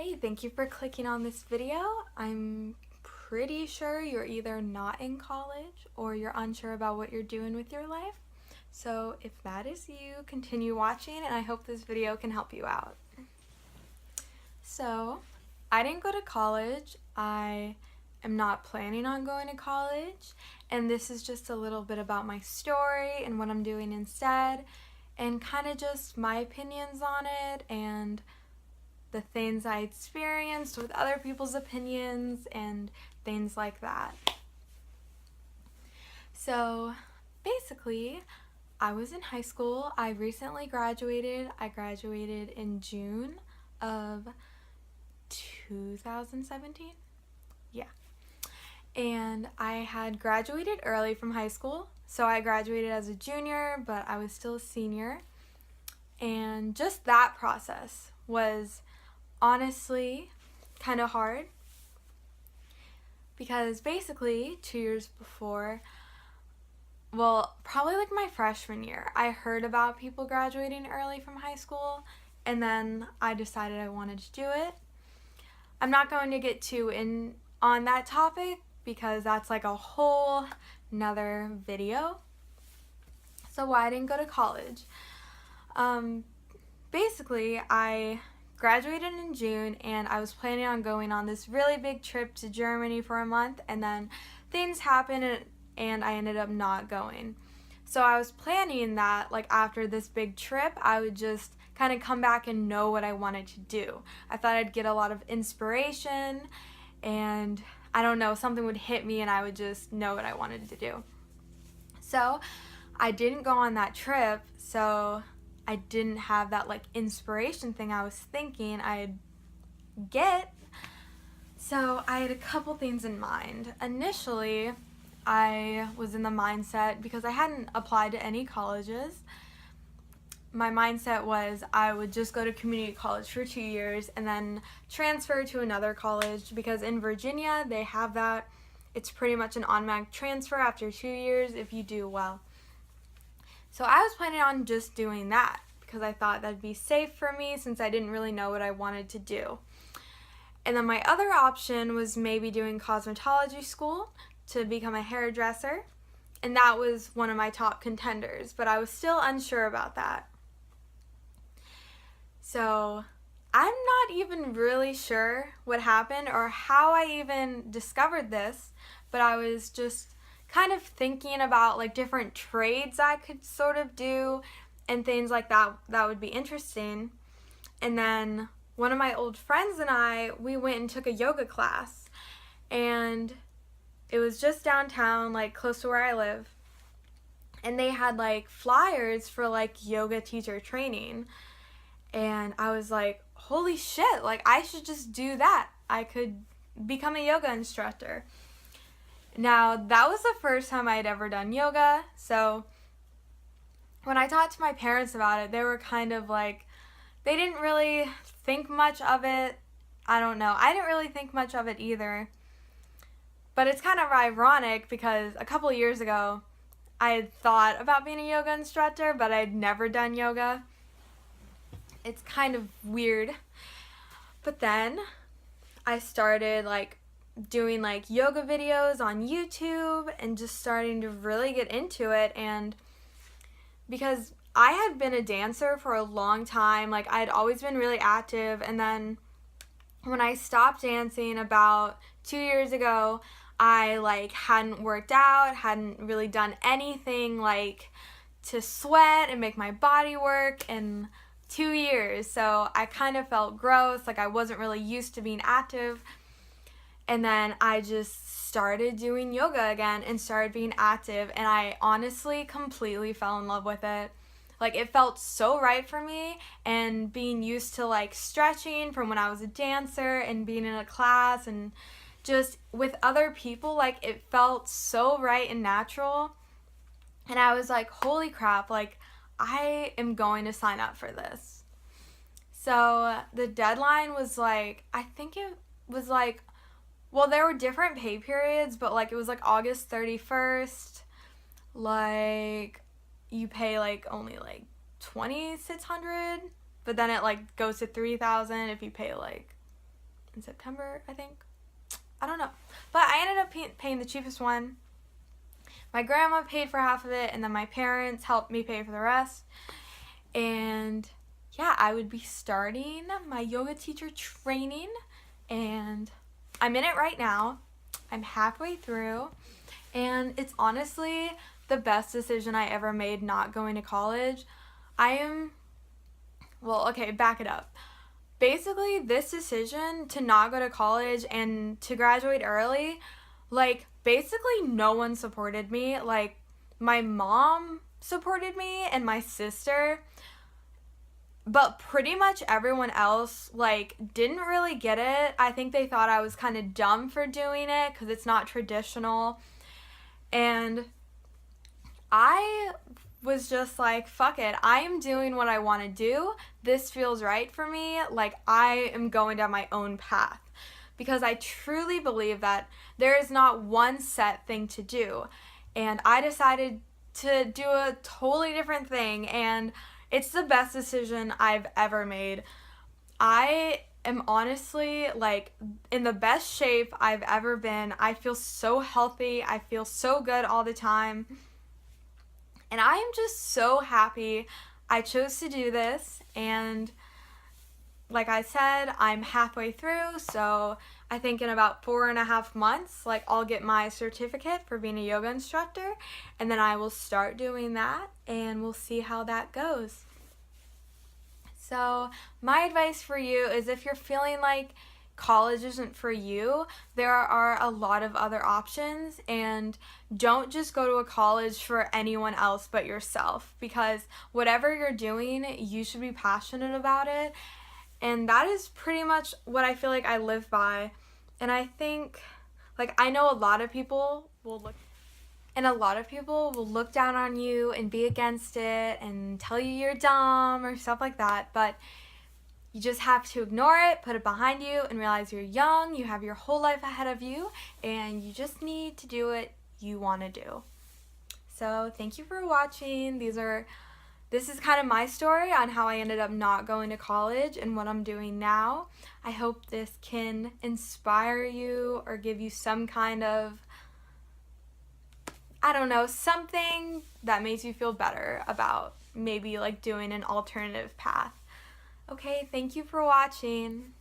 Hey, thank you for clicking on this video. I'm pretty sure you're either not in college or you're unsure about what you're doing with your life. So if that is you, continue watching and I hope this video can help you out. So, I didn't go to college. I am not planning on going to college, and this is just a little bit about my story and what I'm doing instead, and kind of just my opinions on it and the things I experienced with other people's opinions and things like that. So basically, I was in high school. I recently graduated. I graduated in June of 2017. Yeah. And I had graduated early from high school. So I graduated as a junior, but I was still a senior. And just that process was honestly kind of hard because basically 2 years before, well, probably like my freshman year, I heard about people graduating early from high school, and then I decided I wanted to do it. I'm not going to get too in on that topic because that's like a whole nother video. So why I didn't go to college. Basically, I graduated in June and I was planning on going on this really big trip to Germany for a month, and then things happened and I ended up not going. So I was planning that like after this big trip I would just kind of come back and know what I wanted to do. I thought I'd get a lot of inspiration and I don't know, something would hit me and I would just know what I wanted to do. So I didn't go on that trip, so I didn't have that like inspiration thing I was thinking I'd get. So I had a couple things in mind. Initially, I was in the mindset, because I hadn't applied to any colleges, my mindset was I would just go to community college for 2 years and then transfer to another college, because in Virginia they have that. It's pretty much an automatic transfer after 2 years if you do well. So I was planning on just doing that because I thought that'd be safe for me since I didn't really know what I wanted to do. And then my other option was maybe doing cosmetology school to become a hairdresser, and that was one of my top contenders, but I was still unsure about that. So I'm not even really sure what happened or how I even discovered this, but I was just kind of thinking about like different trades I could sort of do and things like that would be interesting. And then one of my old friends and I, we went and took a yoga class, and it was just downtown, like close to where I live, and they had like flyers for like yoga teacher training, and I was like, holy shit, like I should just do that. I could become a yoga instructor. Now, that was the first time I had ever done yoga, so when I talked to my parents about it, they were kind of like, they didn't really think much of it. I don't know. I didn't really think much of it either. But it's kind of ironic because a couple years ago, I had thought about being a yoga instructor, but I'd never done yoga. It's kind of weird. But then I started like doing like yoga videos on YouTube and just starting to really get into it. And because I had been a dancer for a long time, like I had always been really active, and then when I stopped dancing about 2 years ago, I like hadn't worked out, hadn't really done anything like to sweat and make my body work in 2 years. So I kind of felt gross, like I wasn't really used to being active. And then I just started doing yoga again and started being active, and I honestly completely fell in love with it. Like it felt so right for me, and being used to like stretching from when I was a dancer and being in a class and just with other people, like it felt so right and natural. And I was like, holy crap, like I am going to sign up for this. So the deadline was like, I think it was like, well, there were different pay periods, but like it was like August 31st. Like you pay like only like $2,600, but then it like goes to $3,000 if you pay like in September, I think. I don't know. But I ended up paying the cheapest one. My grandma paid for half of it, and then my parents helped me pay for the rest. And yeah, I would be starting my yoga teacher training, and I'm in it right now. I'm halfway through, and it's honestly the best decision I ever made not going to college. Back it up. Basically, this decision to not go to college and to graduate early, like, basically no one supported me. Like, my mom supported me and my sister, but pretty much everyone else, like, didn't really get it. I think they thought I was kind of dumb for doing it because it's not traditional. And I was just like, fuck it. I am doing what I want to do. This feels right for me. Like, I am going down my own path. Because I truly believe that there is not one set thing to do. And I decided to do a totally different thing. And it's the best decision I've ever made. I am honestly, like, in the best shape I've ever been. I feel so healthy. I feel so good all the time. And I am just so happy I chose to do this. And like I said, I'm halfway through, so I think in about 4.5 months, like, I'll get my certificate for being a yoga instructor, and then I will start doing that, and we'll see how that goes. So my advice for you is, if you're feeling like college isn't for you, there are a lot of other options, and don't just go to a college for anyone else but yourself, because whatever you're doing, you should be passionate about it. And that is pretty much what I feel like I live by. And I think, like, I know a lot of people will look down on you and be against it and tell you you're dumb or stuff like that. But you just have to ignore it, put it behind you, and realize you're young, you have your whole life ahead of you, and you just need to do what you want to do. So thank you for watching. This is kind of my story on how I ended up not going to college and what I'm doing now. I hope this can inspire you or give you some kind of, I don't know, something that makes you feel better about maybe, like, doing an alternative path. Okay, thank you for watching.